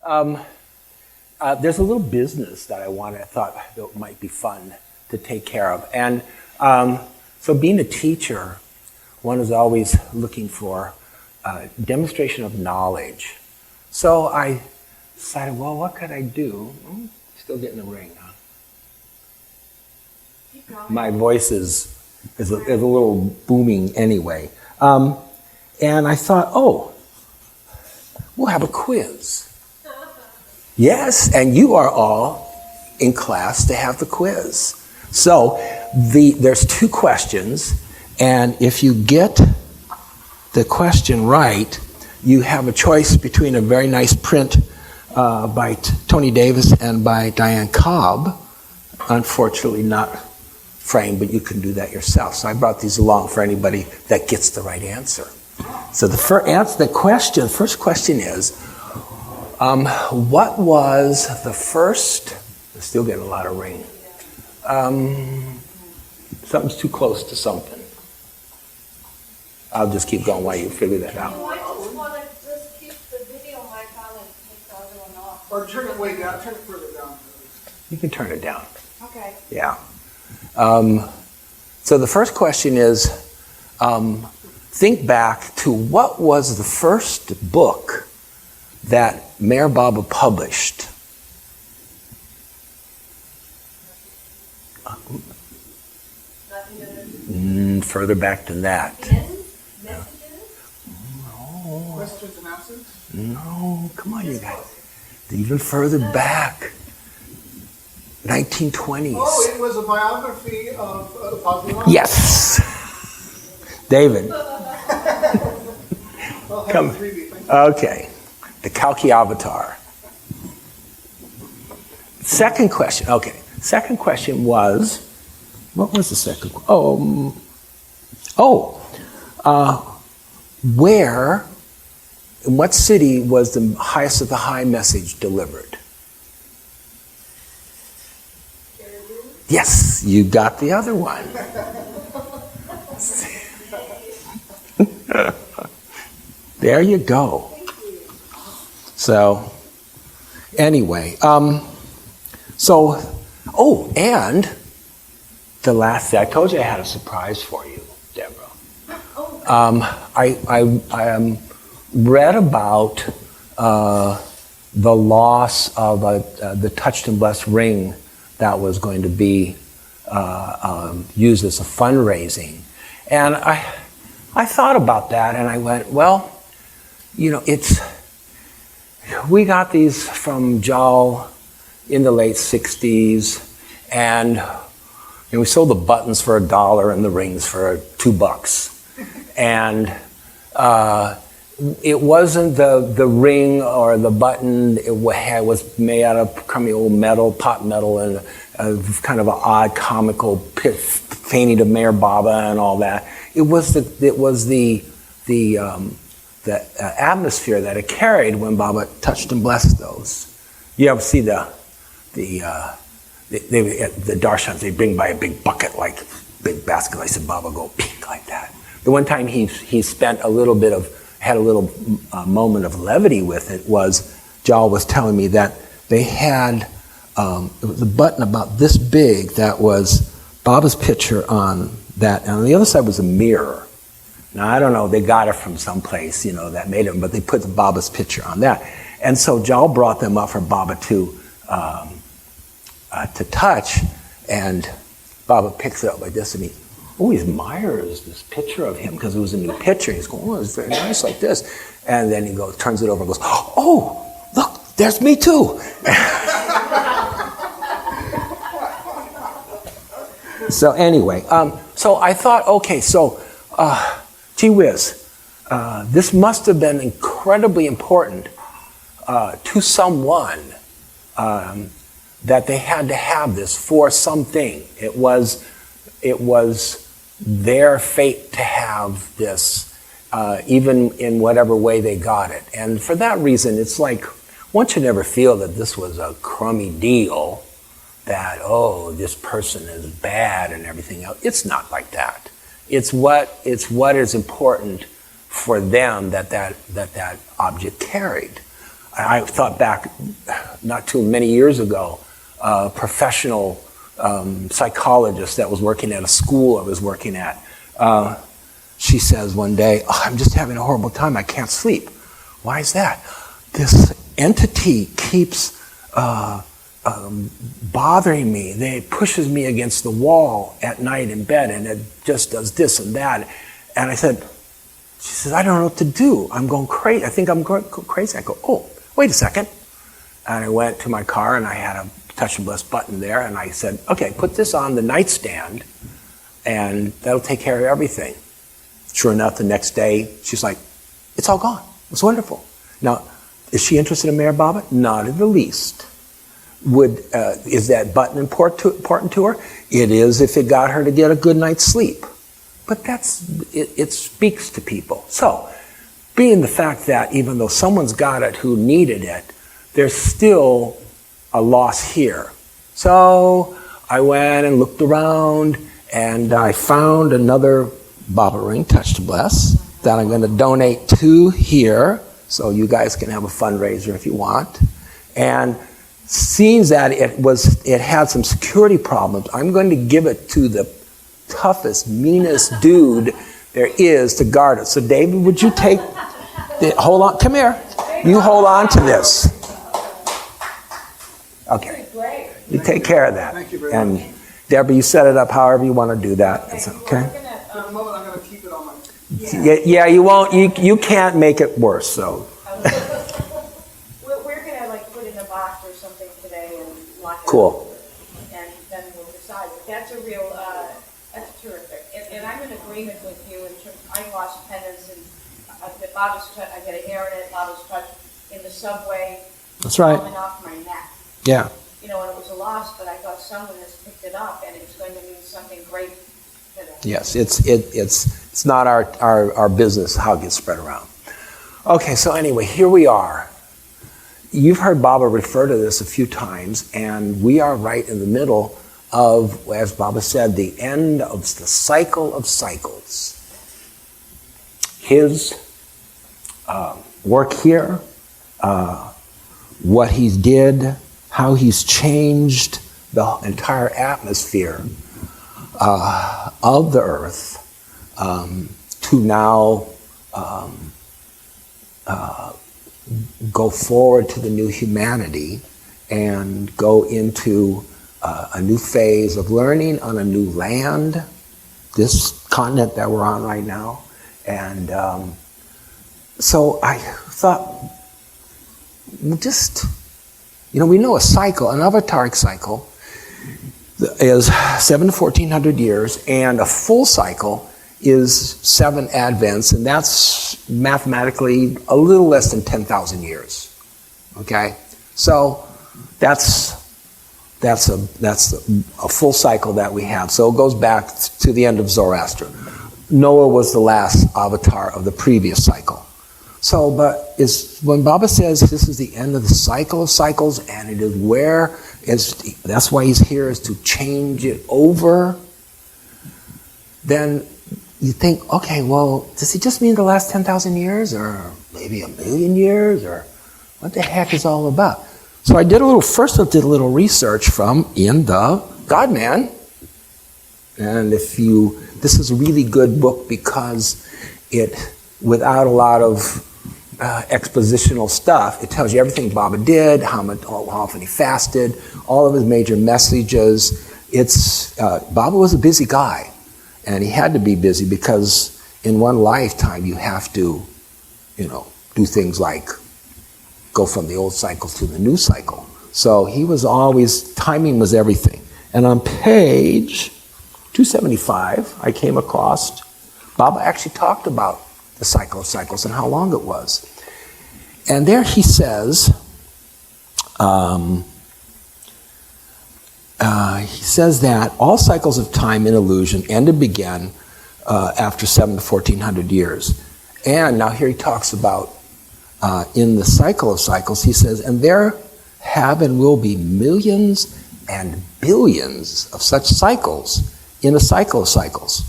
There's a little business that I thought that might be fun to take care of. And so being a teacher, one is always looking for demonstration of knowledge. So I decided, well, what could I do? Still getting a ring, huh? My voice is a little booming anyway. And I thought, oh, we'll have a quiz. Yes, and you are all in class to have the quiz. So there's 2 questions, and if you get the question right, you have a choice between a very nice print by Tony Davis and by Diane Cobb. Unfortunately not framed, but you can do that yourself. So I brought these along for anybody that gets the right answer. So the first question is, what was the first, I'm still getting a lot of ring. Something's too close to something. I'll just keep going while you figure that out. You might just want to just keep the video mic on and take the other one off. Or turn it way down, turn it further down. You can turn it down. Okay. Yeah. So the first question is, think back to what was the first book that Meher Baba published? Further back than that. No. Questions and answers? No, come on, you guys. Even further back. 1920s. Oh, it was a biography of Bhagwan. Yes. David. Well, Come. Okay. The Kalki Avatar. Second question. Okay. Second question was, what was the second question? Where, in what city was the highest of the high message delivered? Yes, you got the other one. There you go. So, anyway, and the last thing, I told you I had a surprise for you, Deborah. I read about the loss of the touched and blessed ring that was going to be used as a fundraising. And I thought about that and I went, well, we got these from Jal in the late 60s, and we sold the buttons for $1 and the rings for $2. And it wasn't the ring or the button. It was made out of crummy old metal, pot metal, and kind of an odd comical painting of Meher Baba and all that. It was the atmosphere that it carried when Baba touched and blessed those. You ever see the darshans? They bring by a big bucket, like big basket. I said, Baba, go pink like that. The one time he spent had a little moment of levity with it was, Jal was telling me that they had it was a button about this big that was Baba's picture on that, and on the other side was a mirror. Now, I don't know, they got it from someplace, that made it, but they put Baba's picture on that. And so Jal brought them up for Baba to touch, and Baba picks it up like this, and he admires this picture of him because it was a new picture. He's going, it's very nice like this. And then he turns it over and goes, oh, look, there's me too. So anyway, so I thought, okay, so gee whiz, this must have been incredibly important to someone that they had to have this for something. It was their fate to have this, even in whatever way they got it. And for that reason, it's like, one should never feel that this was a crummy deal, that, this person is bad and everything else. It's not like that. It's what is important for them that object carried. I thought back not too many years ago, a professional psychologist that was working at a school I was working at. She says one day, "Oh, I'm just having a horrible time. I can't sleep." "Why is that?" "This entity keeps bothering me. It pushes me against the wall at night in bed, and it just does this and that." And I said, she says, "I don't know what to do. I'm going crazy. I think I'm going crazy." I go, "Oh, wait a second." And I went to my car, and I had a Touch and Bless button there, and I said, "Okay, put this on the nightstand, and that'll take care of everything." Sure enough, the next day, she's like, "It's all gone. It's wonderful." Now, is she interested in Meher Baba? Not in the least. Is that button important to her? It is if it got her to get a good night's sleep. But it speaks to people. So, being the fact that even though someone's got it who needed it, there's still a loss here. So, I went and looked around, and I found another Baba ring, Touch to Bless, that I'm going to donate to here, so you guys can have a fundraiser if you want. And seeing that it had some security problems, I'm going to give it to the toughest, meanest dude there is to guard it. So David, would you hold on, come here. You hold on to this. Okay. You take care of that. Thank you very and much. Deborah, you set it up however you want to do that. It's okay? For the moment, I'm going to keep it on my... Yeah, you won't. You can't make it worse. So. We're gonna like put it in a box or something today and lock it Cool. up, and then we'll decide. But that's a real, that's terrific. And I'm in agreement with you in terms, I lost pendants and Baba's touch, I get a hair in it, Baba's touch in the subway. That's right. Falling off my neck. Yeah. You know, and it was a loss, but I thought someone has picked it up and it's going to mean something great to them. Yes. It's not our business how it gets spread around. Okay. So anyway, here we are. You've heard Baba refer to this a few times, and we are right in the middle of, as Baba said, the end of the cycle of cycles. His work here, what he did, how he's changed the entire atmosphere of the earth to now go forward to the new humanity and go into a new phase of learning on a new land, this continent that we're on right now. And so I thought, we know a cycle, an avataric cycle is 7 to 1400 years, and a full cycle is 7 advents, and that's mathematically a little less than 10,000 years. Okay? So that's a full cycle that we have. So it goes back to the end of Zoroaster. Noah was the last avatar of the previous cycle. So, when Baba says this is the end of the cycle of cycles, and it is that's why he's here, is to change it over, then you think, okay, well, does he just mean the last 10,000 years, or maybe 1,000,000 years, or what the heck is all about? So I did a little research in the God-Man, and this is a really good book because without a lot of expositional stuff, it tells you everything Baba did, how often he fasted, all of his major messages. Baba was a busy guy, and he had to be busy because in one lifetime you have to, do things like go from the old cycle to the new cycle. So he was always, timing was everything. And on page 275, I came across, Baba actually talked about the cycle of cycles and how long it was. And there he says, that all cycles of time in illusion end and begin after 7 to 1400 years. And now here he talks about, in the cycle of cycles, he says, and there have and will be millions and billions of such cycles in a cycle of cycles.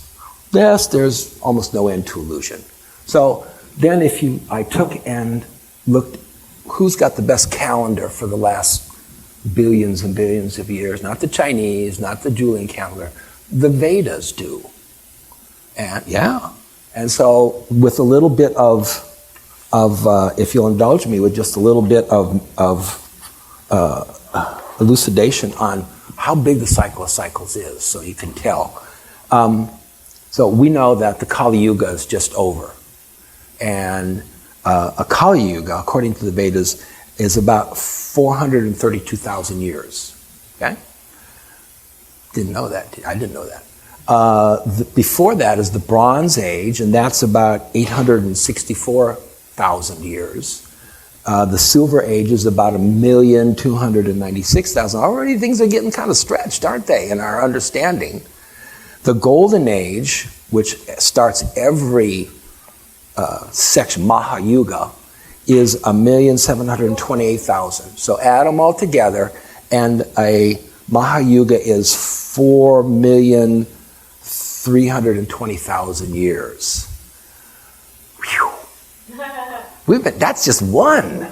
Yes, there's almost no end to illusion. So then I took and looked who's got the best calendar for the last billions and billions of years? Not the Chinese, not the Julian calendar. The Vedas do. And yeah. And so with a little bit of if you'll indulge me with just a little bit of elucidation on how big the cycle of cycles is, so you can tell. So we know that the Kali Yuga is just over. And a Kali Yuga, according to the Vedas, is about 432,000 years. Okay? Didn't know that. I didn't know that. Before that is the Bronze Age, and that's about 864,000 years. The Silver Age is about 1,296,000. Already things are getting kind of stretched, aren't they, in our understanding? The Golden Age, which starts every section, Mahayuga, is 1,728,000. So add them all together, and a Mahayuga is 4,320,000 years. Whew. That's just one.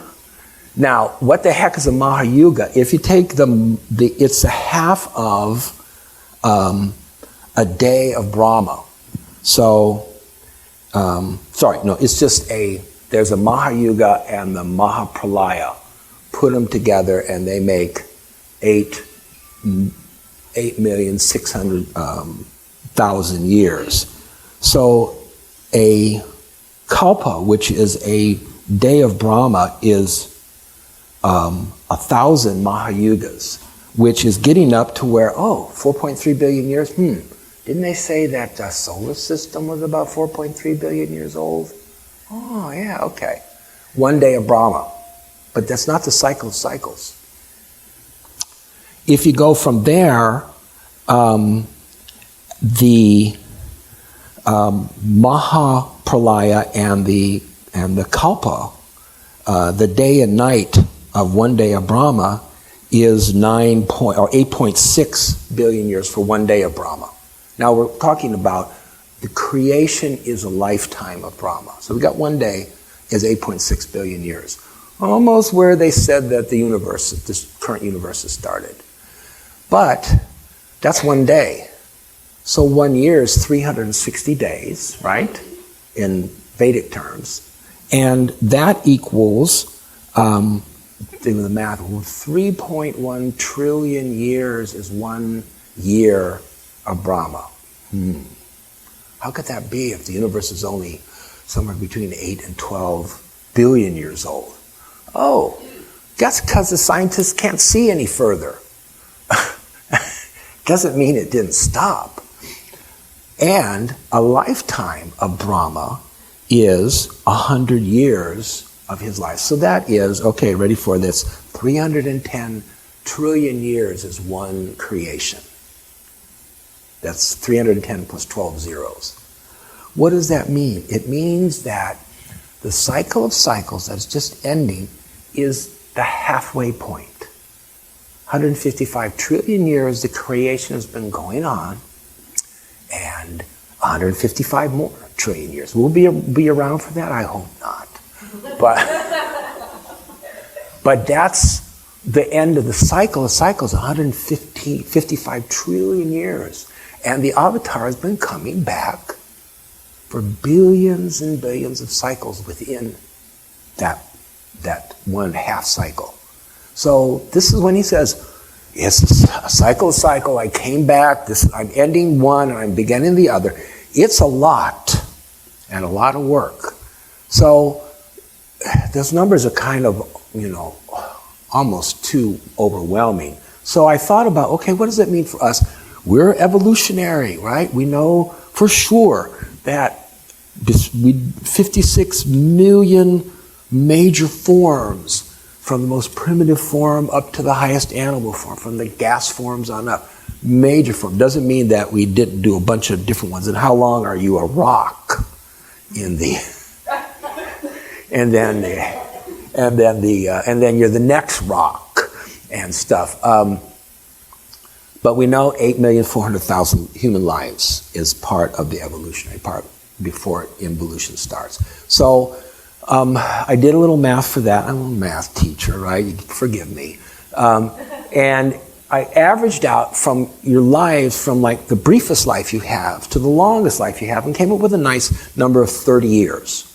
Now, what the heck is a Mahayuga? If you take it's a half of a day of Brahma. So, it's just there's a Mahayuga and the Mahapralaya. Put them together and they make 8,600,000 years. So a kalpa, which is a day of Brahma, is 1,000 Mahayugas, which is getting up to where, 4.3 billion years? Didn't they say that the solar system was about 4.3 billion years old? Oh, yeah, okay. One day of Brahma. But that's not the cycle of cycles. If you go from there, the Mahapralaya and the Kalpa, the day and night of one day of Brahma, is 8.6 billion years for one day of Brahma. Now we're talking about the creation is a lifetime of Brahma. So we got one day is 8.6 billion years. Almost where they said that this current universe has started. But that's one day. So 1 year is 360 days, right? In Vedic terms. And that equals, do the math, 3.1 trillion years is 1 year of Brahma. How could that be if the universe is only somewhere between 8 and 12 billion years old? Oh, that's because the scientists can't see any further. Doesn't mean it didn't stop. And a lifetime of Brahma is 100 years of his life. So that is, okay, ready for this, 310 trillion years is one creation. That's 310 plus 12 zeros. What does that mean? It means that the cycle of cycles that's just ending is the halfway point. 155 trillion years the creation has been going on, and 155 more trillion years. We'll be around for that? I hope not. But that's the end of the cycle. The cycle is 155 trillion years. And the avatar has been coming back for billions and billions of cycles within that one half cycle. So this is when he says, yes, a cycle, I came back, I'm ending one and I'm beginning the other. It's a lot, and a lot of work. So those numbers are kind of, almost too overwhelming. So I thought about, okay, what does that mean for us? We're evolutionary, right? We know for sure that 56 million major forms, from the most primitive form up to the highest animal form, from the gas forms on up. Major form. Doesn't mean that we didn't do a bunch of different ones. And how long are you a rock in the and then you're the next rock and stuff. But we know 8,400,000 human lives is part of the evolutionary part before involution starts. So I did a little math for that. I'm a math teacher, right? You can forgive me. And I averaged out from your lives, from like the briefest life you have to the longest life you have, and came up with a nice number of 30 years.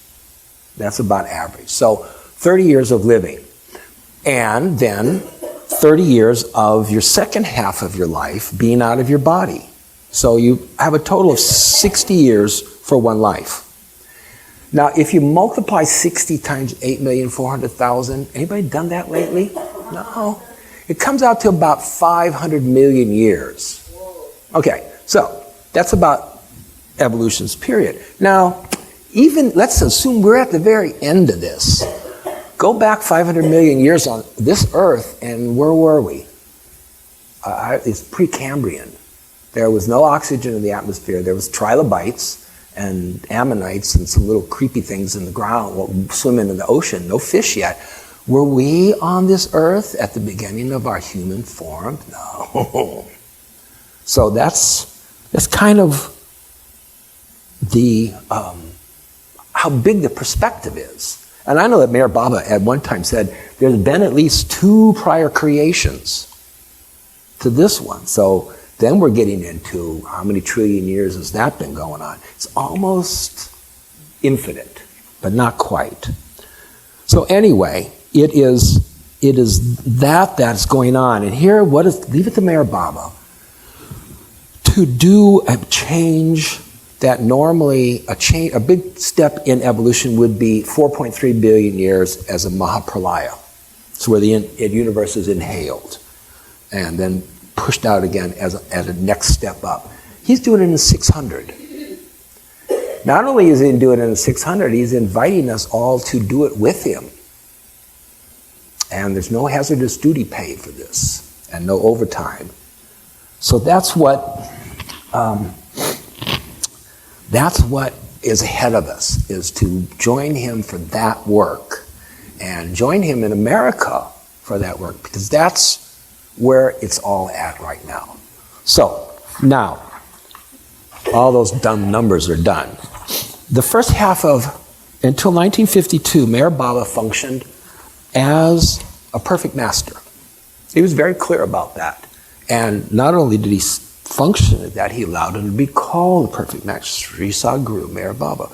That's about average. So 30 years of living. And then 30 years of your second half of your life being out of your body. So you have a total of 60 years for one life. Now, if you multiply 60 times 8,400,000, anybody done that lately? No. It comes out to about 500 million years. Okay, so that's about evolution's period. Now, even let's assume we're at the very end of this. Go back 500 million years on this Earth, and where were we? It's Precambrian. There was no oxygen in the atmosphere. There was trilobites and ammonites and some little creepy things in the ground swimming in the ocean. No fish yet. Were we on this Earth at the beginning of our human form? No. So that's kind of the how big the perspective is. And I know that Meher Baba at one time said there's been at least 2 prior creations to this one. So then we're getting into how many trillion years has that been going on? It's almost infinite, but not quite. So anyway, it is that's going on. And here, leave it to Meher Baba to do a change that normally a big step in evolution would be 4.3 billion years as a Mahapralaya. It's where the universe is inhaled and then pushed out again as a next step up. He's doing it in 600. Not only is he doing it in 600, he's inviting us all to do it with him. And there's no hazardous duty pay for this, and no overtime. So that's what is ahead of us, is to join him for that work, and join him in America for that work, because that's where it's all at right now. So now, all those dumb numbers are done. The first half until 1952, Meher Baba functioned as a perfect master. He was very clear about that. And not only did he function at that, he allowed him to be called the perfect master, Sri Sadguru Meher Baba.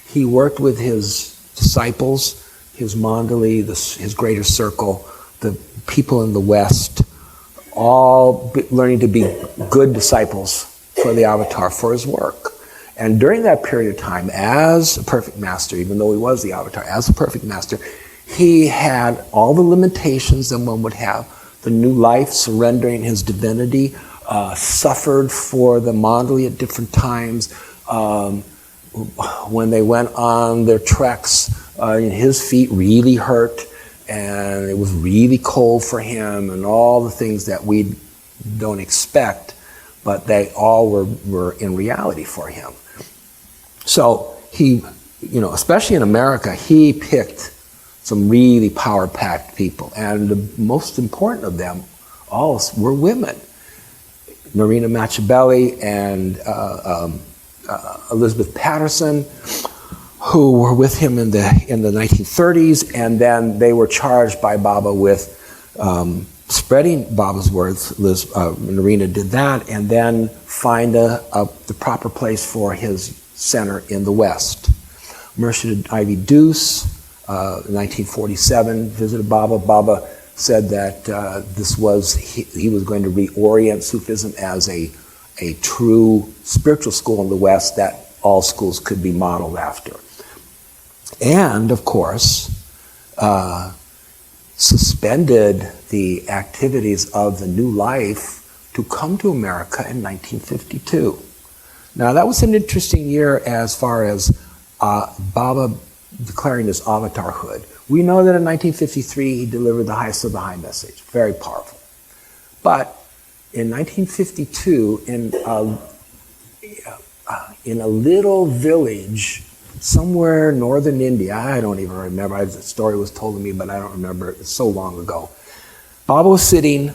He worked with his disciples, his mandali, his greater circle, the people in the West, all learning to be good disciples for the avatar, for his work. And during that period of time, as a perfect master, even though he was the avatar, as a perfect master, he had all the limitations that one would have. The new life, surrendering his divinity, suffered for the mandali at different times. When they went on their treks, his feet really hurt, and it was really cold for him, and all the things that we don't expect, but they all were in reality for him. So he, especially in America, he picked some really power-packed people, and the most important of them all were women. Marina Machiavelli and Elizabeth Patterson, who were with him in the 1930s, and then they were charged by Baba with spreading Baba's words. Marina did that, and then find the proper place for his center in the West. Murshid Ivy Deuce, in 1947, visited Baba. Baba said that he was going to reorient Sufism as a true spiritual school in the West that all schools could be modeled after. And, of course, suspended the activities of the New Life to come to America in 1952. Now, that was an interesting year as far as Baba declaring his avatarhood. We know that in 1953 he delivered the highest of the high message, very powerful. But in 1952, in a little village somewhere in northern India, I don't even remember, the story was told to me, but I don't remember, it was so long ago. Baba was sitting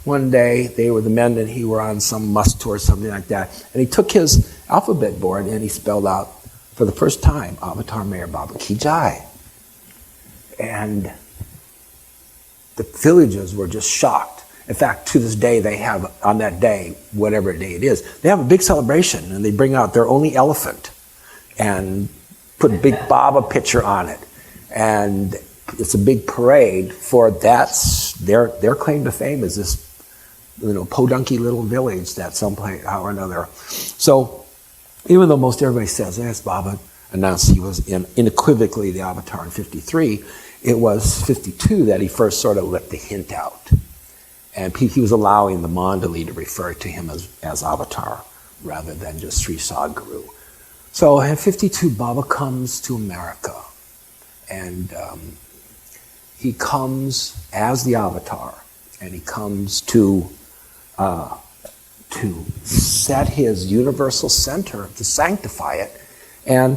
one day, the men and he were on some must tour or something like that, and he took his alphabet board and he spelled out for the first time, Avatar Meher Baba Ki Jai. And the villagers were just shocked. In fact, to this day, they have, on that day, whatever day it is, they have a big celebration, and they bring out their only elephant and put a big Baba picture on it. And it's a big parade for that's their claim to fame is this, podunky little village that someplace or another. So even though most everybody says, yes, Baba announced he was unequivocally the Avatar in 53, it was 52 that he first sort of let the hint out. And he was allowing the Mandali to refer to him as Avatar rather than just Sri Sadguru. So in 52, Baba comes to America. And he comes as the Avatar. And he comes to set his universal center, to sanctify it, and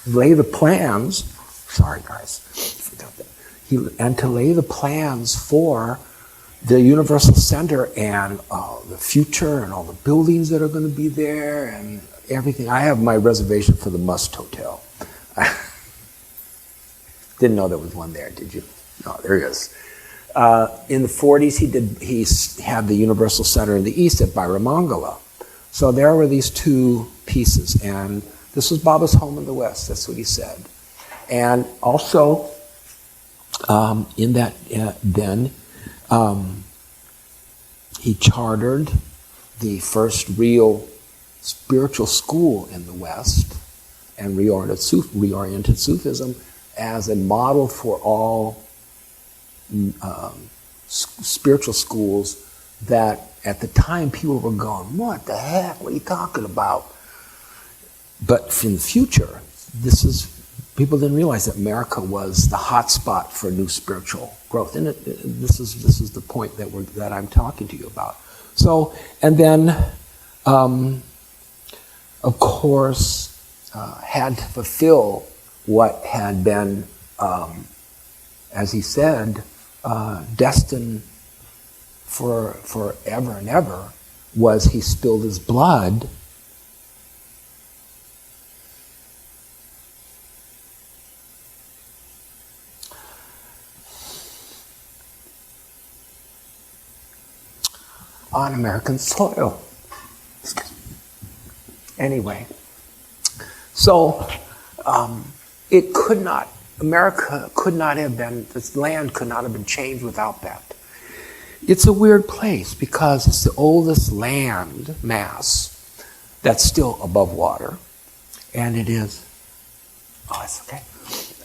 lay the plans. Sorry, guys. Forgot that. And to lay the plans for the universal center and the future and all the buildings that are going to be there and everything. I have my reservation for the Must Hotel. Didn't know there was one there, did you? No, there is. In the 40s, he had the Universal Center in the East at Byramangala. So there were these two pieces, and this was Baba's home in the West. That's what he said. And also, in that, then he chartered the first real spiritual school in the West and reoriented Sufism as a model for all spiritual schools that at the time people were going, what the heck, what are you talking about? But in the future, people didn't realize that America was the hot spot for new spiritual growth. And this is the point that I'm talking to you about. So, and then, of course, had to fulfill what had been, as he said, destined for forever and ever, was he spilled his blood on American soil. Anyway, so America could not have been, this land could not have been changed without that. It's a weird place because it's the oldest land mass that's still above water, and it is, it's okay.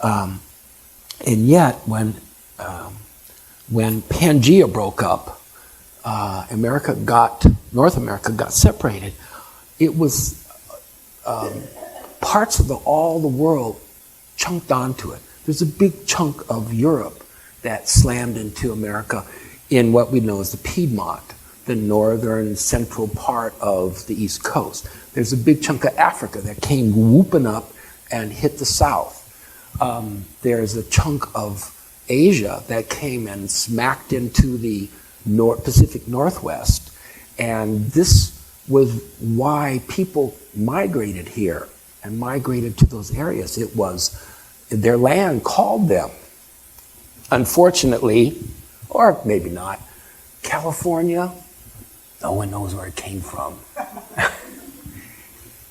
And yet, when Pangea broke up, North America got separated. It was parts of all the world chunked onto it. There's a big chunk of Europe that slammed into America in what we know as the Piedmont, the northern central part of the East Coast. There's a big chunk of Africa that came whooping up and hit the south. There's a chunk of Asia that came and smacked into the Pacific Northwest. And this was why people migrated here and migrated to those areas. It was their land called them. Unfortunately, or maybe not, California, no one knows where it came from.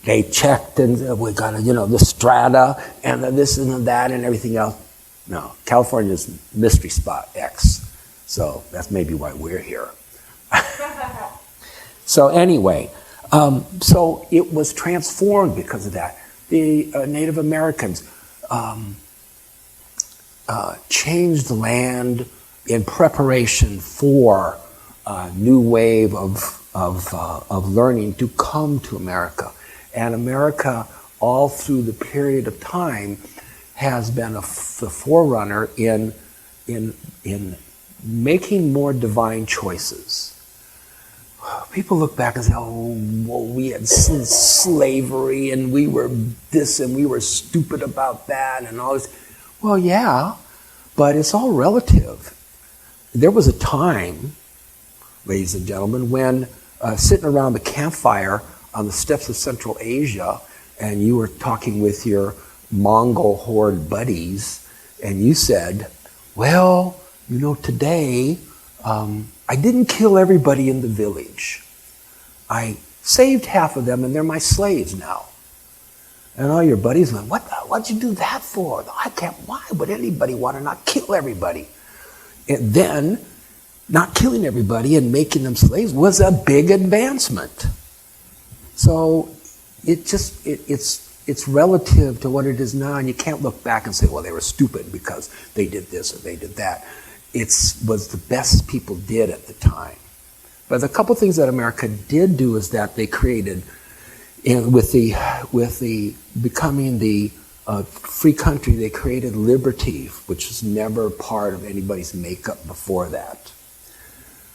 They checked and we got the strata and this and that and everything else. No, California's mystery spot X. So that's maybe why we're here. So anyway, so it was transformed because of that. The Native Americans changed the land in preparation for a new wave of learning to come to America. And America, all through the period of time, has been the forerunner in making more divine choices. People look back and say, well, we had slavery and we were this and we were stupid about that and all this. Well, yeah, but it's all relative. There was a time, ladies and gentlemen, when sitting around the campfire on the steppes of Central Asia and you were talking with your Mongol horde buddies, and you said, well, today I didn't kill everybody in the village. I saved half of them, and they're my slaves now. And all your buddies went, what'd you do that for? Why would anybody want to not kill everybody? And then, not killing everybody and making them slaves was a big advancement. So it's relative to what it is now, and you can't look back and say, well, they were stupid because they did this or they did that. It was the best people did at the time. But a couple things that America did do is that they created, with the becoming the free country, they created liberty, which was never part of anybody's makeup before that.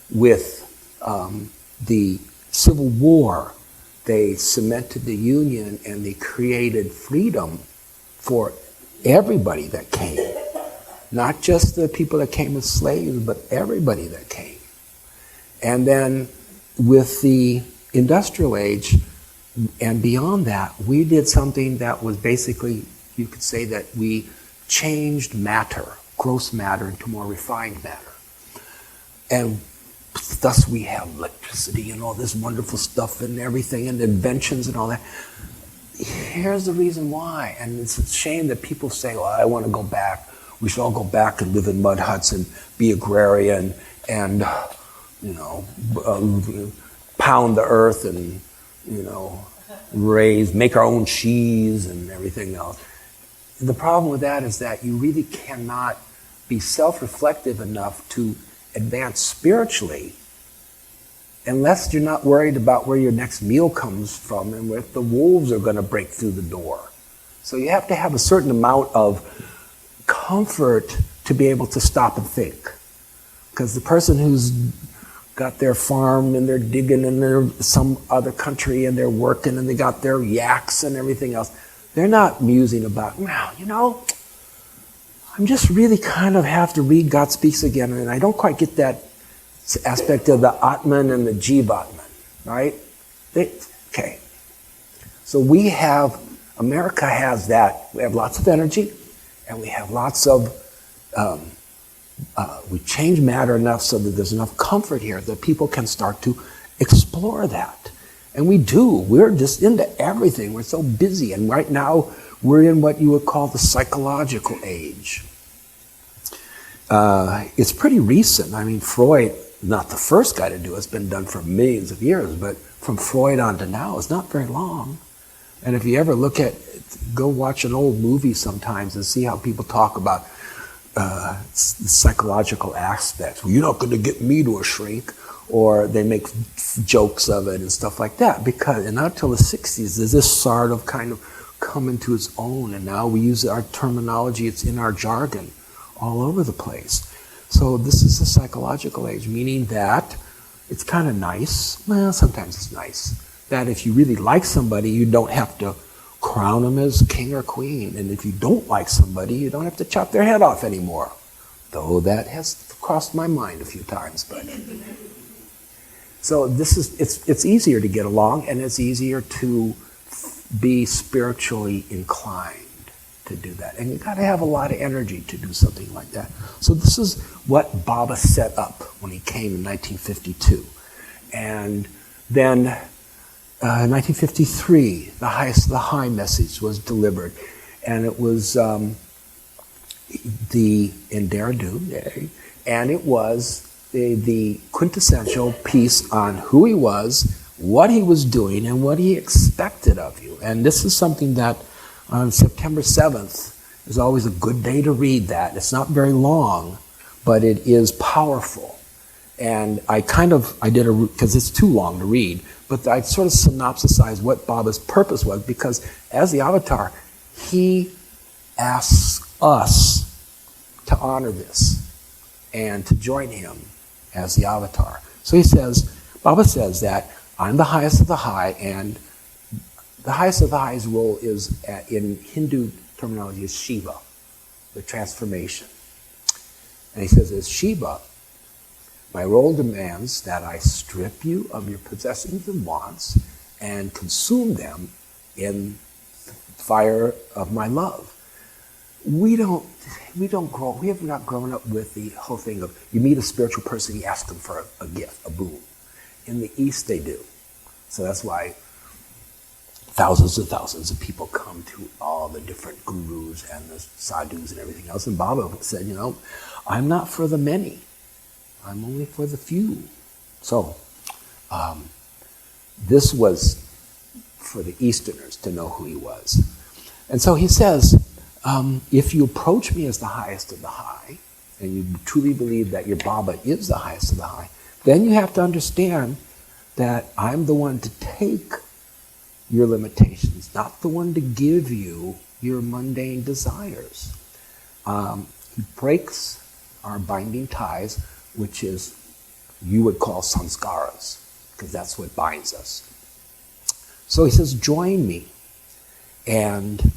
With the Civil War, they cemented the Union and they created freedom for everybody that came. Not just the people that came as slaves, but everybody that came. And then with the industrial age and beyond that, we did something that was basically, you could say that we changed matter, gross matter, into more refined matter. And thus we have electricity and all this wonderful stuff and everything and inventions and all that. Here's the reason why. And it's a shame that people say, well, I want to go back. We should all go back and live in mud huts and be agrarian and pound the earth and, make our own cheese and everything else. The problem with that is that you really cannot be self-reflective enough to advance spiritually unless you're not worried about where your next meal comes from and if the wolves are going to break through the door. So you have to have a certain amount of comfort to be able to stop and think. Because the person who's got their farm and they're digging in some other country and they're working and they got their yaks and everything else, they're not musing about, I'm just really kind of have to read God Speaks Again, and I don't quite get that aspect of the Atman and the Jivatman, right? Okay. So America has that. We have lots of energy, and we have lots of, we change matter enough so that there's enough comfort here that people can start to explore that. And we do. We're just into everything. We're so busy. And right now, we're in what you would call the psychological age. It's pretty recent. I mean, Freud, not the first guy to do it. It's been done for millions of years. But from Freud on to now, it's not very long. And if you ever go watch an old movie sometimes and see how people talk about the psychological aspects. Well, you're not going to get me to a shrink. Or they make jokes of it and stuff like that. And not until the 60s does this sort of kind of come into its own. And now we use our terminology, it's in our jargon all over the place. So this is the psychological age, meaning that it's kind of nice. Well, sometimes it's nice. That if you really like somebody, you don't have to crown them as king or queen. And if you don't like somebody, you don't have to chop their head off anymore. Though that has crossed my mind a few times, but... So it's easier to get along, and it's easier to be spiritually inclined to do that. And you've got to have a lot of energy to do something like that. So this is what Baba set up when he came in 1952. And then in 1953, the highest of the high message was delivered. And it was in Dehradun, and it was the quintessential piece on who he was, what he was doing, and what he expected of you. And this is something that on September 7th is always a good day to read that. It's not very long, but it is powerful. And I did because it's too long to read, but I sort of synopsisized what Baba's purpose was, because as the avatar, he asks us to honor this and to join him as the avatar. So Baba says that I'm the highest of the high, and the highest of the high's role is, in Hindu terminology, is Shiva, the transformation. And he says, as Shiva, my role demands that I strip you of your possessions and wants and consume them in fire of my love. We have not grown up with the whole thing of you meet a spiritual person, you ask them for a gift, a boon. In the East, they do. So that's why thousands and thousands of people come to all the different gurus and the sadhus and everything else. And Baba said, I'm not for the many. I'm only for the few. So this was for the Easterners to know who he was. And so he says, if you approach me as the highest of the high, and you truly believe that your Baba is the highest of the high, then you have to understand that I'm the one to take your limitations, not the one to give you your mundane desires. He breaks our binding ties, which is, you would call sanskaras, because that's what binds us. So he says, join me. And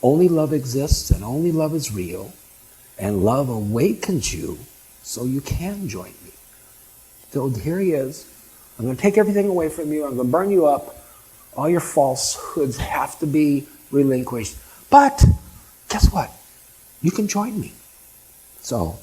only love exists, and only love is real, and love awakens you so you can join me. So here he is. I'm going to take everything away from you. I'm going to burn you up. All your falsehoods have to be relinquished. But guess what? You can join me. So,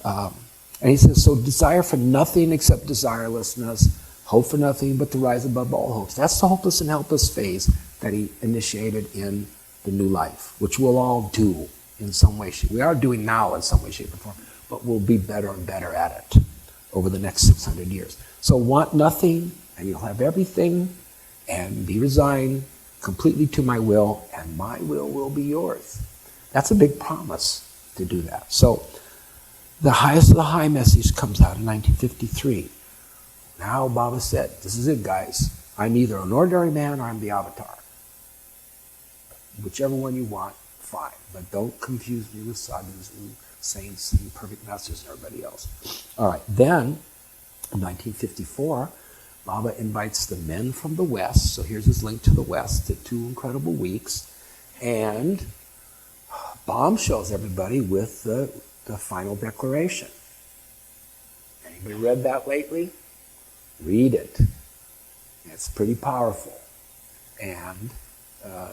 and he says, so desire for nothing except desirelessness, hope for nothing but to rise above all hopes. That's the hopeless and helpless phase that he initiated in the new life, which we'll all do in some way, shape. We are doing now in some way, shape, or form, but we'll be better and better at it over the next 600 years. So want nothing, and you'll have everything, and be resigned completely to my will, and my will be yours. That's a big promise to do that. So the highest of the high message comes out in 1953. Now Baba said, this is it, guys. I'm either an ordinary man or I'm the avatar. Whichever one you want, fine. But don't confuse me with sadhus and saints and perfect masters and everybody else. All right, then, in 1954, Baba invites the men from the West, so here's his link to the West, to 2 incredible weeks, and bombshells everybody with the final declaration. Anybody read that lately? Read it. It's pretty powerful. And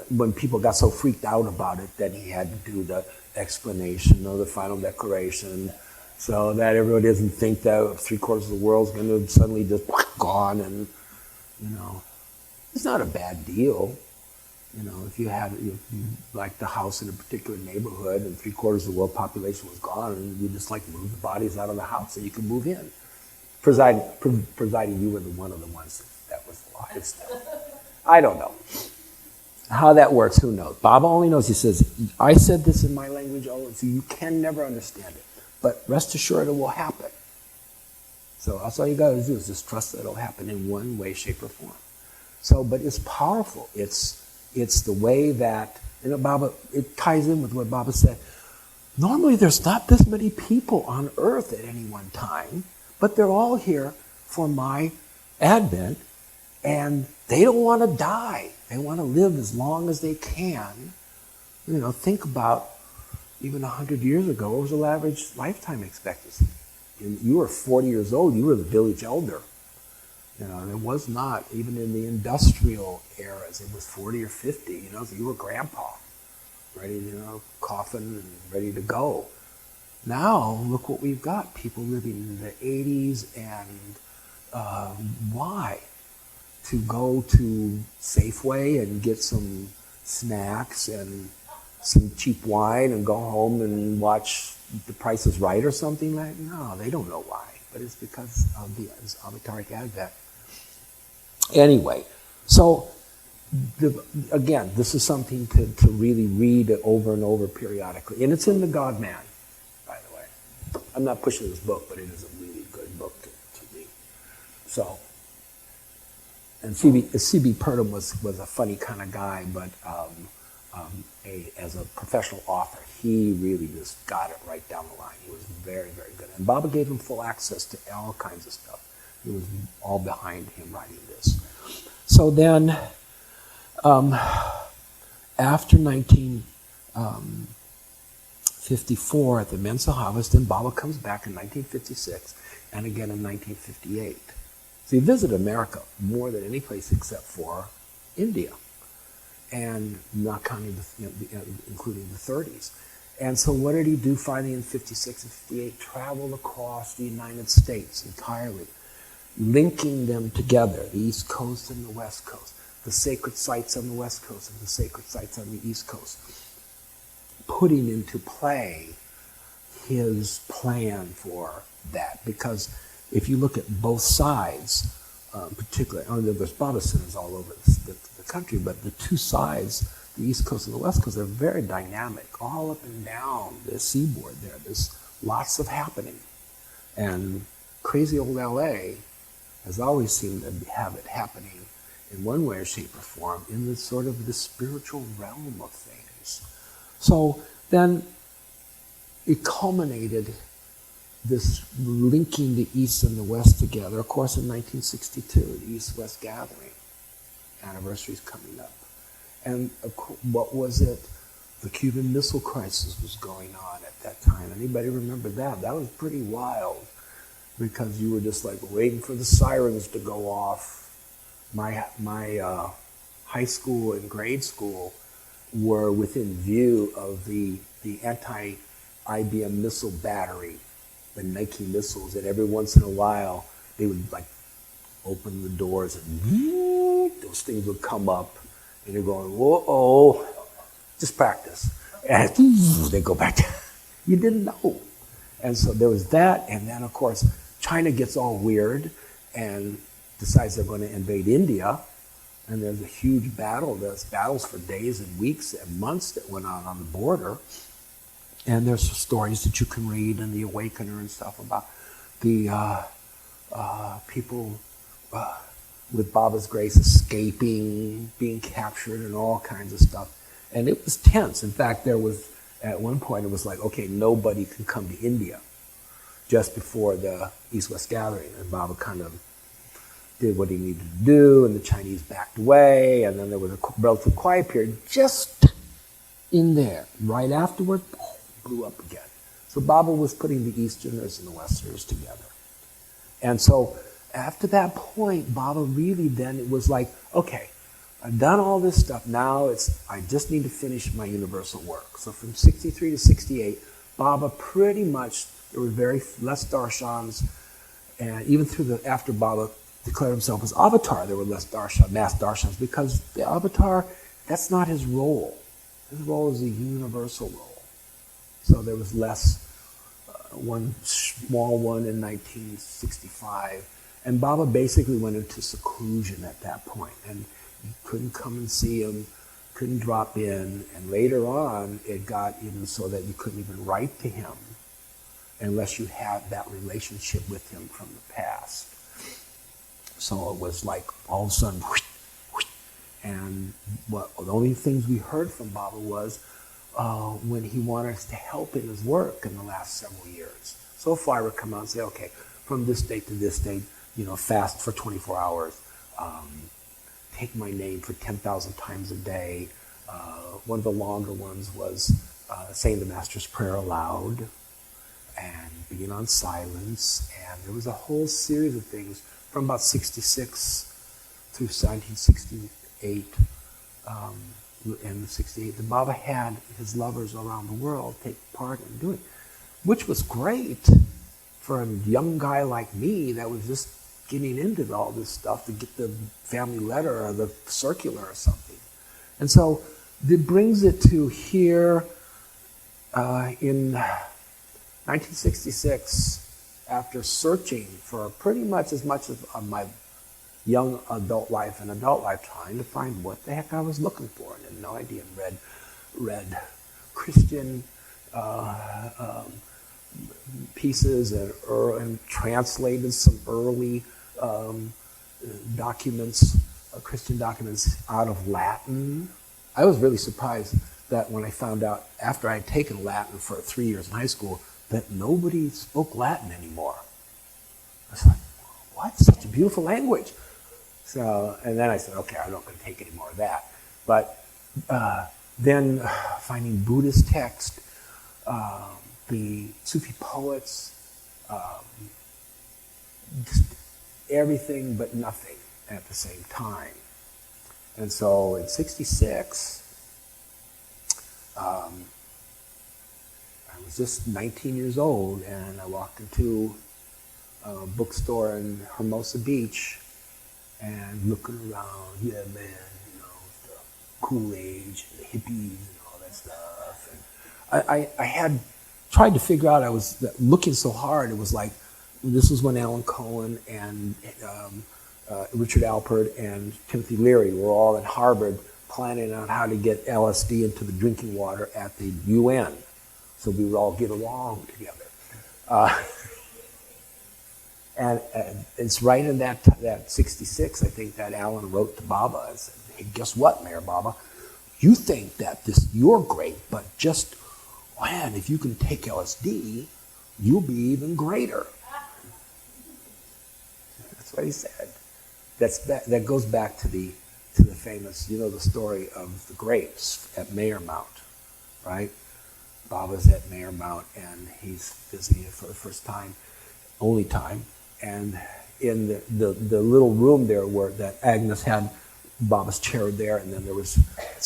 when people got so freaked out about it, then he had to do the explanation of the final declaration so that everybody doesn't think that 3/4 of the world's going to suddenly just gone. And, it's not a bad deal. If you had, like the house in a particular neighborhood and 3/4 of the world population was gone, and you just move the bodies out of the house so you can move in. Providing you were one of the ones that was alive still. I don't know. How that works, who knows? Baba only knows. He says, I said this in my language, so you can never understand it. But rest assured it will happen. So that's all you got to do is just trust that it'll happen in one way, shape, or form. So, but it's powerful. It's the way that, Baba, it ties in with what Baba said. Normally there's not this many people on earth at any one time, but they're all here for my advent, and they don't want to die. They want to live as long as they can. Think about even 100 years ago, what was the average lifetime expectancy? You were 40 years old, you were the village elder. It was not, even in the industrial eras, it was 40 or 50, so you were grandpa, ready, coffin and ready to go. Now, look what we've got, people living in the 80s, and why? To go to Safeway and get some snacks and some cheap wine and go home and watch The Price is Right or something like that? No, they don't know why, but it's because of the avataric advent. Anyway, so again, this is something to really read over and over periodically. And it's in the God-Man, by the way. I'm not pushing this book, but it is a really good book to read. So, and C.B. Purdom was a funny kind of guy, but as a professional author, he really just got it right down the line. He was very, very good. And Baba gave him full access to all kinds of stuff. It was all behind him writing this. So then, after 1954, at the Mensa Harvest, then Baba comes back in 1956, and again in 1958. So he visited America more than any place except for India. and not counting including the 30s. And so what did he do finally in 56 and 58? Travel across the United States entirely, linking them together, the East Coast and the West Coast, the sacred sites on the West Coast and the sacred sites on the East Coast, putting into play his plan for that. Because if you look at both sides, particularly, there's Baba centers all over the country, but the two sides, the East Coast and the West Coast, are very dynamic, all up and down the seaboard there. There's lots of happening. And crazy old LA has always seemed to have it happening in one way or shape or form in the sort of the spiritual realm of things. So then it culminated, this linking the East and the West together, of course, in 1962, the East-West Gathering. Anniversary's coming up. And what was it? The Cuban Missile Crisis was going on at that time. Anybody remember that? That was pretty wild, because you were just like waiting for the sirens to go off. My high school and grade school were within view of the anti-IBM missile battery, the Nike missiles, and every once in a while they would like open the doors and those things would come up, and you're going, whoa, just practice. And they go back down. You didn't know. And so there was that, and then of course China gets all weird and decides they're going to invade India, and there's a huge battle. There's battles for days and weeks and months that went on the border. And there's stories that you can read in The Awakener and stuff about the people with Baba's grace escaping, being captured, and all kinds of stuff. And it was tense. In fact, there was, at one point, it was like, okay, nobody can come to India, just before the East-West Gathering. And Baba kind of did what he needed to do, and the Chinese backed away, and then there was a relatively quiet period just in there. Right afterward, blew up again. So Baba was putting the Easterners and the Westerners together. And so after that point, Baba really then, it was like, okay, I've done all this stuff. Now I just need to finish my universal work. So from 63 to 68, Baba pretty much, there were very less darshans, and even after Baba declared himself as avatar, there were less mass darshans, because the avatar, that's not his role. His role is a universal role. So there was less, one small one in 1965, and Baba basically went into seclusion at that point, and you couldn't come and see him, couldn't drop in, and later on it got even so that you couldn't even write to him unless you had that relationship with him from the past. So it was like all of a sudden, and the only things we heard from Baba was when he wanted us to help in his work in the last several years. So far, would come out and say, okay, from this date to this date, fast for 24 hours, take my name for 10,000 times a day. One of the longer ones was saying the Master's Prayer aloud and being on silence. And there was a whole series of things from about 66 through 1968 and 68. The Baba had his lovers around the world take part in doing, which was great for a young guy like me that was just getting into all this stuff to get the family letter or the circular or something. And so it brings it to here in 1966, after searching for pretty much as much of my young adult life and adult life, trying to find what the heck I was looking for, and had no idea, and read Christian pieces and translated some early documents, Christian documents, out of Latin. I was really surprised that when I found out, after I had taken Latin for 3 years in high school, that nobody spoke Latin anymore. I was like, what? Such a beautiful language. So, and then I said, okay, I'm not going to take any more of that. But then finding Buddhist text, the Sufi poets, just everything but nothing at the same time. And so in '66, I was just 19 years old, and I walked into a bookstore in Hermosa Beach, and looking around, yeah, man, you know, the cool age, and the hippies, and all that stuff. And I had tried to figure out, I was looking so hard, it was like, this was when Alan Cohen and Richard Alpert and Timothy Leary were all in Harvard planning on how to get LSD into the drinking water at the UN, so we would all get along together. And it's right in that '66, I think, that Alan wrote to Baba and said, hey, guess what, Meher Baba? You think that you're great, but just, man, if you can take LSD, you'll be even greater. That's what he said. That goes back to the famous, you know, the story of the grapes at Meher Mount, right? Baba's at Meher Mount, and he's visiting it for the first time, only time. And in the little room there where that Agnes had Baba's chair there, and then there was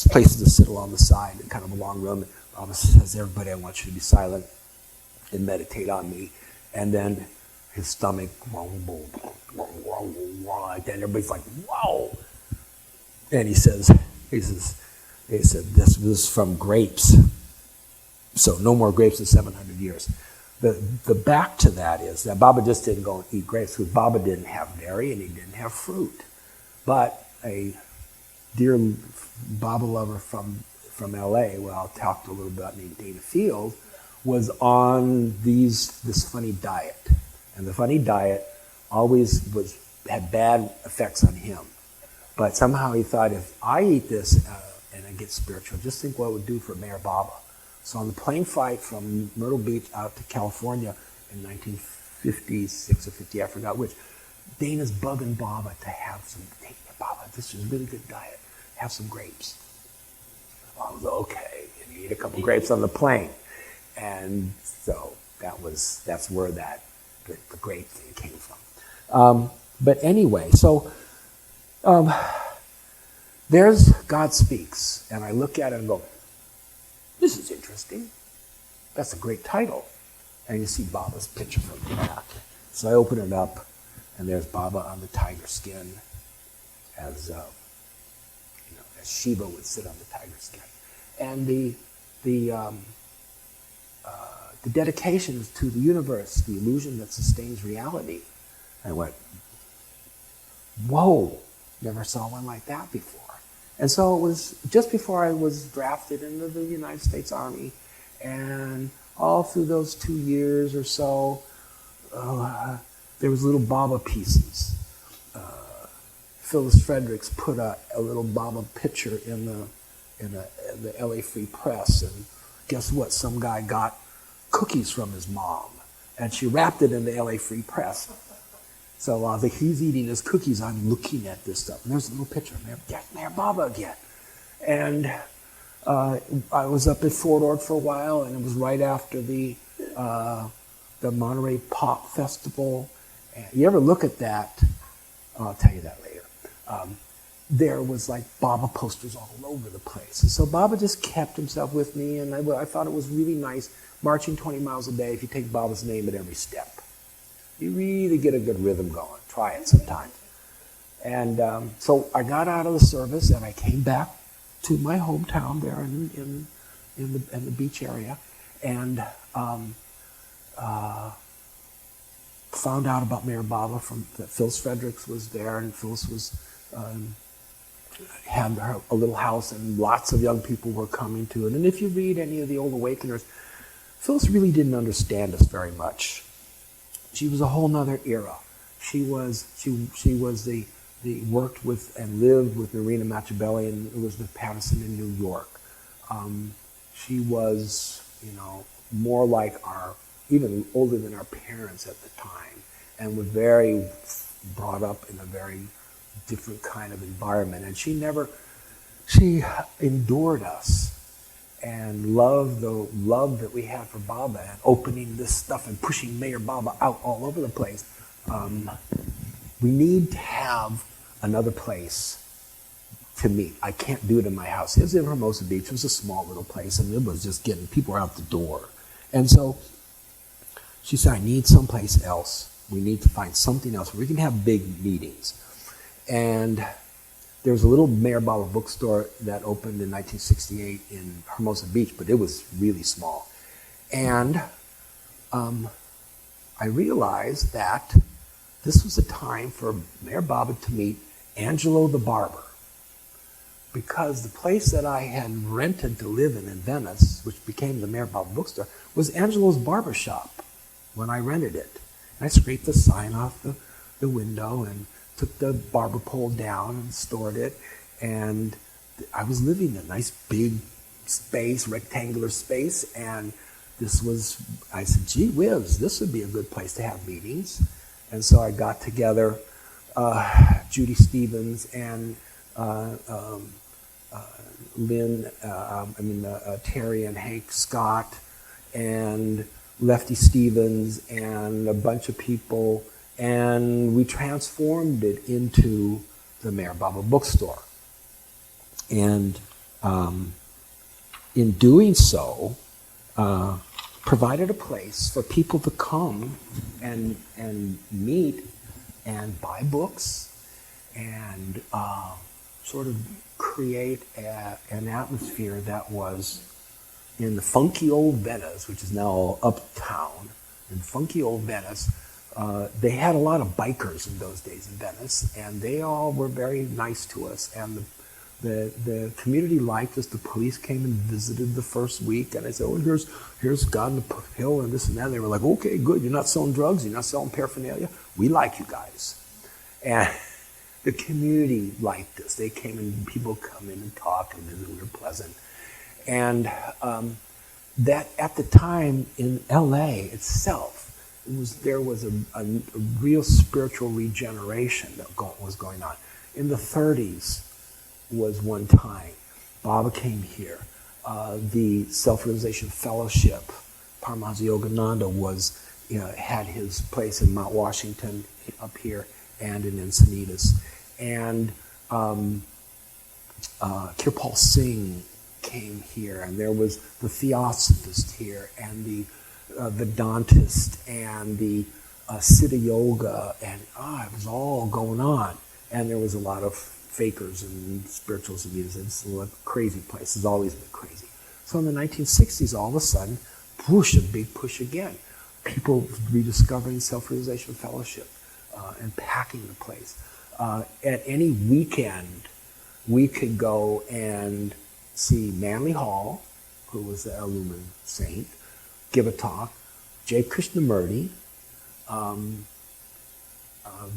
places to sit along the side, kind of a long room. And Baba says, everybody, I want you to be silent and meditate on me. And then his stomach, and everybody's like, wow. And he said, this is from grapes. So no more grapes in 700 years. The back to that is that Baba just didn't go and eat grapes, because Baba didn't have dairy and he didn't have fruit. But a dear Baba lover from LA, well, I'll talk a little bit about, named Dana Field, was on this funny diet. And the funny diet always had bad effects on him. But somehow he thought, if I eat this and I get spiritual, just think what it would do for Meher Baba. So on the plane flight from Myrtle Beach out to California in 1956 or 50, I forgot which, Dana's bugging Baba to have some, hey, Baba, this is a really good diet. Have some grapes. I was okay. And he ate a couple grapes on the plane. And so that's where the grape thing came from. But anyway, so there's God Speaks. And I look at it and go, this is interesting. That's a great title. And you see Baba's picture from the back. So I open it up, and there's Baba on the tiger skin, as as Shiva would sit on the tiger skin. And the dedication is to the universe, the illusion that sustains reality. I went, whoa, never saw one like that before. And so it was just before I was drafted into the United States Army, and all through those 2 years or so, there was little Baba pieces. Phyllis Fredericks put a little Baba picture in the LA Free Press, and guess what? Some guy got cookies from his mom, and she wrapped it in the LA Free Press. So while he's eating his cookies, I'm looking at this stuff. And there's a little picture of Meher Baba again. And I was up at Fort Ord for a while, and it was right after the Monterey Pop Festival. And you ever look at that? I'll tell you that later. There was like Baba posters all over the place. And so Baba just kept himself with me, and I thought it was really nice marching 20 miles a day if you take Baba's name at every step. You really get a good rhythm going. Try it sometime. And so I got out of the service, and I came back to my hometown there in the beach area, and found out about Meher Baba that Phyllis Fredericks was there, and Phyllis had a little house, and lots of young people were coming to it. And if you read any of the old Awakeners, Phyllis really didn't understand us very much. She was a whole nother era. She worked with and lived with Marina Machiavelli and Elizabeth Patterson in New York. She was, more like even older than our parents at the time, and was brought up in a very different kind of environment. And she endured us and loved the love that we had for Baba, and opening this stuff and pushing Meher Baba out all over the place. We need to have another place to meet. I can't do it in my house. It was in Hermosa Beach. It was a small little place, and it was just getting, people were out the door. And so she said, I need someplace else. We need to find something else where we can have big meetings. And there was a little Meher Baba Bookstore that opened in 1968 in Hermosa Beach, but it was really small. And I realized that this was a time for Meher Baba to meet Angelo the barber, because the place that I had rented to live in Venice, which became the Meher Baba Bookstore, was Angelo's barber shop when I rented it. And I scraped the sign off the window and took the barber pole down and stored it. And I was living in a nice big space, rectangular space, and this was, I said, gee whiz, this would be a good place to have meetings. And so I got together Judy Stevens and Terry and Hank Scott and Lefty Stevens and a bunch of people, and we transformed it into the Meher Baba Bookstore. And in doing so, provided a place for people to come and meet and buy books and sort of create an atmosphere that was in the funky old Venice, which is now uptown. In funky old Venice, they had a lot of bikers in those days in Venice, and they all were very nice to us. And the community liked us. The police came and visited the first week, and I said, oh, here's God in the Hill and this and that. And they were like, okay, good. You're not selling drugs. You're not selling paraphernalia. We like you guys. And the community liked us. They came and people come in and talk and visit. We were pleasant. And that at the time in LA itself, there was a real spiritual regeneration that was going on. In the 30s was one time. Baba came here. The Self-Realization Fellowship, Paramahansa Yogananda had his place in Mount Washington up here and in Encinitas. And Kirpal Singh came here, and there was the Theosophist here, and the Vedantist, and the Siddha Yoga, and it was all going on. And there was a lot of fakers and spirituals and music. It's a crazy place. It's always been crazy. So in the 1960s, all of a sudden, a big push again. People rediscovering Self-Realization Fellowship and packing the place. At any weekend, we could go and see Manly Hall, who was the Illumined saint, give a talk, J. Krishnamurti,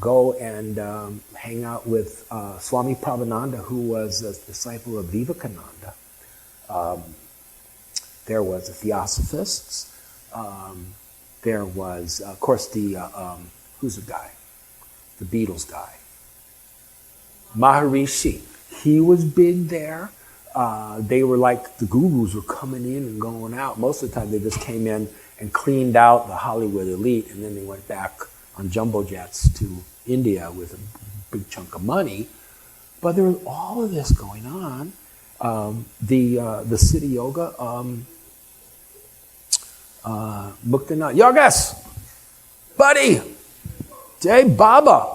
go and hang out with Swami Prabhupada, who was a disciple of Vivekananda. There was the Theosophists. There was, of course, who's the guy? The Beatles guy. Maharishi. He was big there. They were like the gurus were coming in and going out. Most of the time they just came in and cleaned out the Hollywood elite, and then they went back on jumbo jets to India with a big chunk of money. But there was all of this going on. The Siddha Yoga, Muktana, Yogas, buddy, Jay Baba,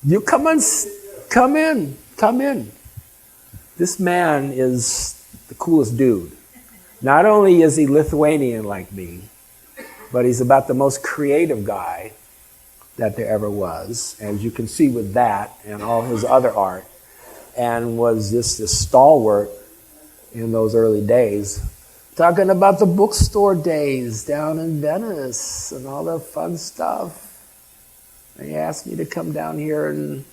you come in. This man is the coolest dude. Not only is he Lithuanian like me, but he's about the most creative guy that there ever was, as you can see with that and all his other art, and was just this stalwart in those early days, talking about the bookstore days down in Venice and all the fun stuff. And he asked me to come down here and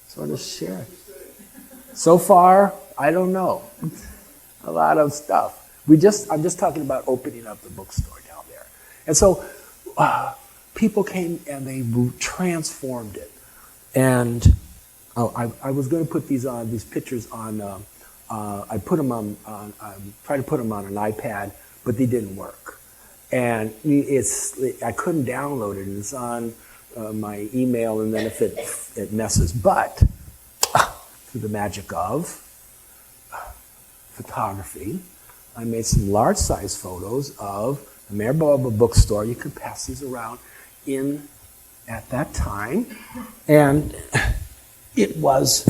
sort of share. So far, I don't know. A lot of stuff. I'm just talking about opening up the bookstore down there. And so people came and they transformed it. And I was going to put these pictures on, I put them on, tried to put them on an iPad, but they didn't work. And I couldn't download it, and it's on my email, and then if it messes. But through the magic of photography, I made some large-size photos of the Meher Baba Bookstore. You could pass these around in at that time, and it was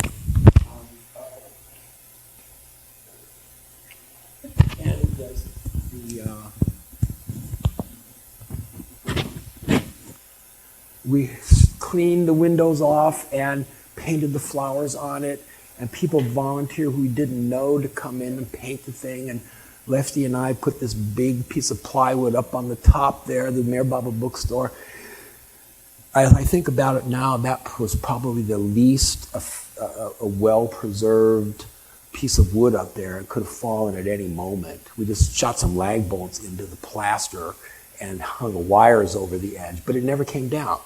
we cleaned the windows off and painted the flowers on it, and people volunteered who we didn't know to come in and paint the thing. And Lefty and I put this big piece of plywood up on the top there, the Meher Baba Bookstore. As I think about it now, that was probably the least a well-preserved piece of wood up there. It could have fallen at any moment. We just shot some lag bolts into the plaster and hung wires over the edge, but it never came down.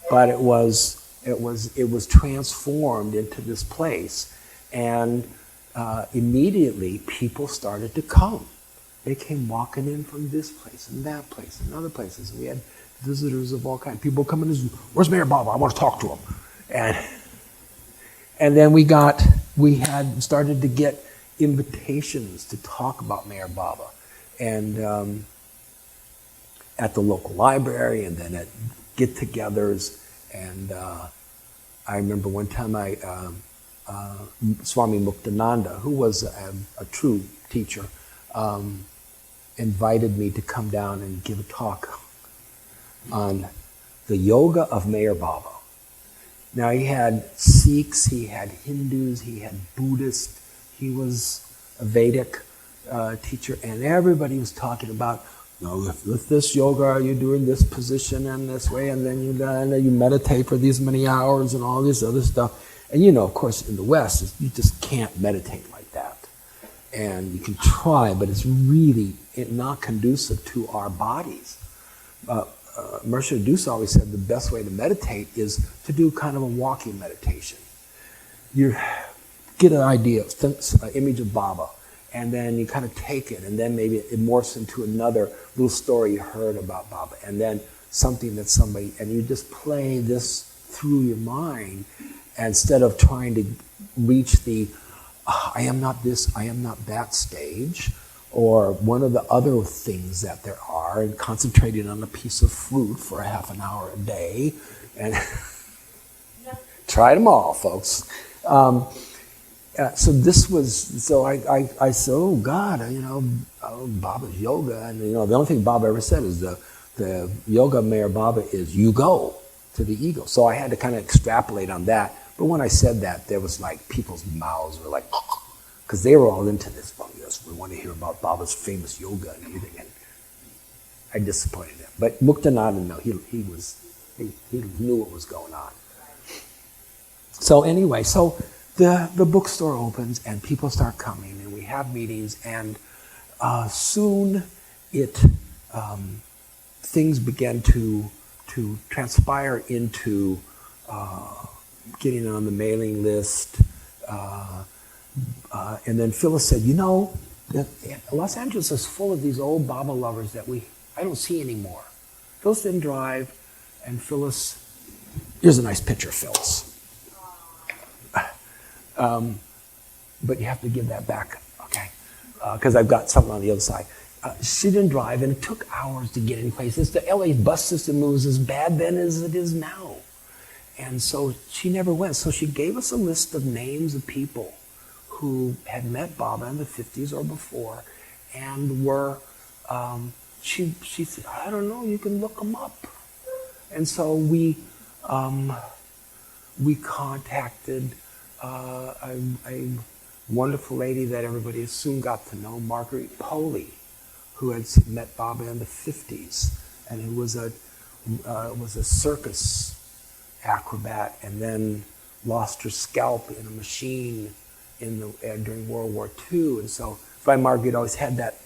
But it was transformed into this place, and immediately people started to come. They came walking in from this place and that place and other places. We had visitors of all kinds. People coming in, where's Meher Baba? I want to talk to him. And then we had started to get invitations to talk about Meher Baba, and at the local library, and then at get-togethers. And I remember one time Swami Muktananda, who was a true teacher, invited me to come down and give a talk on the yoga of Meher Baba. Now, he had Sikhs, he had Hindus, he had Buddhists, he was a Vedic teacher, and everybody was talking about, with this yoga, you're doing this position and this way, and then you meditate for these many hours and all this other stuff. And of course, in the West, you just can't meditate like that. And you can try, but it's really not conducive to our bodies. Mercer Deuce always said the best way to meditate is to do kind of a walking meditation. You get an idea, an image of Baba, and then you kind of take it, and then maybe it morphs into another little story you heard about Baba, and then something that somebody, and you just play this through your mind instead of trying to reach the I am not this, I am not that stage, or one of the other things that there are, and concentrating on a piece of fruit for a half an hour a day, and try them all, folks. So I said, oh God, Baba's yoga, and the only thing Baba ever said is the yoga of Meher Baba is you go to the ego. So I had to kind of extrapolate on that. But when I said that, there was like people's mouths were like, because they were all into this. Well, yes, we want to hear about Baba's famous yoga and everything, and I disappointed them. But Muktananda, no, he knew what was going on. So anyway, the bookstore opens and people start coming, and we have meetings, and soon things began to transpire into getting on the mailing list. And then Phyllis said, Los Angeles is full of these old Baba lovers that I don't see anymore. Phyllis didn't drive, and here's a nice picture of Phyllis. But you have to give that back, okay? Because I've got something on the other side. She didn't drive, and it took hours to get any places. The LA bus system was as bad then as it is now. And so she never went. So she gave us a list of names of people who had met Baba in the 50s or before, and she said, I don't know, you can look them up. And so we contacted a wonderful lady that everybody soon got to know, Marguerite Poley, who had met Baba in the 50s, and who was a circus acrobat, and then lost her scalp in a machine during World War II. And so Marguerite always had that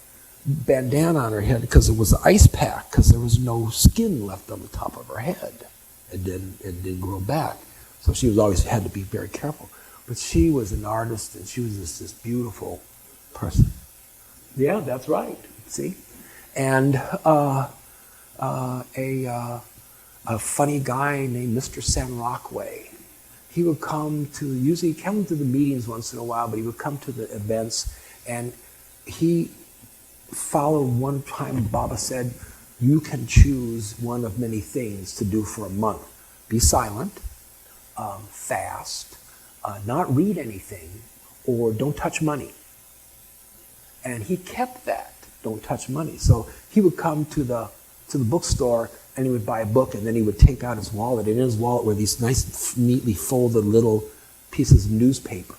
bandana on her head because it was an ice pack, because there was no skin left on the top of her head. It didn't grow back. So she was always had to be very careful. But she was an artist, and she was this beautiful person. Yeah, that's right. See? And a funny guy named Mr. San Rockway. he would usually come to the meetings once in a while, but he would come to the events, and he followed. One time Baba said, you can choose one of many things to do for a month. Be silent, fast, not read anything, or don't touch money. And he kept that, don't touch money. So he would come to the bookstore and he would buy a book, and then he would take out his wallet, and in his wallet were these nice, neatly folded little pieces of newspaper.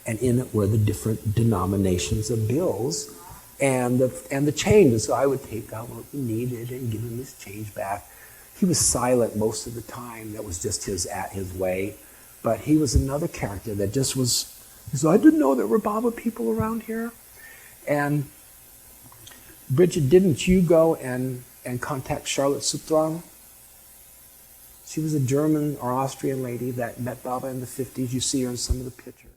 And in it were the different denominations of bills and the change. And so I would take out what we needed and give him his change back. He was silent most of the time. That was just his way. But he was another character that just was, he said, I didn't know there were Baba people around here. And Bridget, didn't you go and contact Charlotte Sutrang? She was a German or Austrian lady that met Baba in the 50s. You see her in some of the pictures.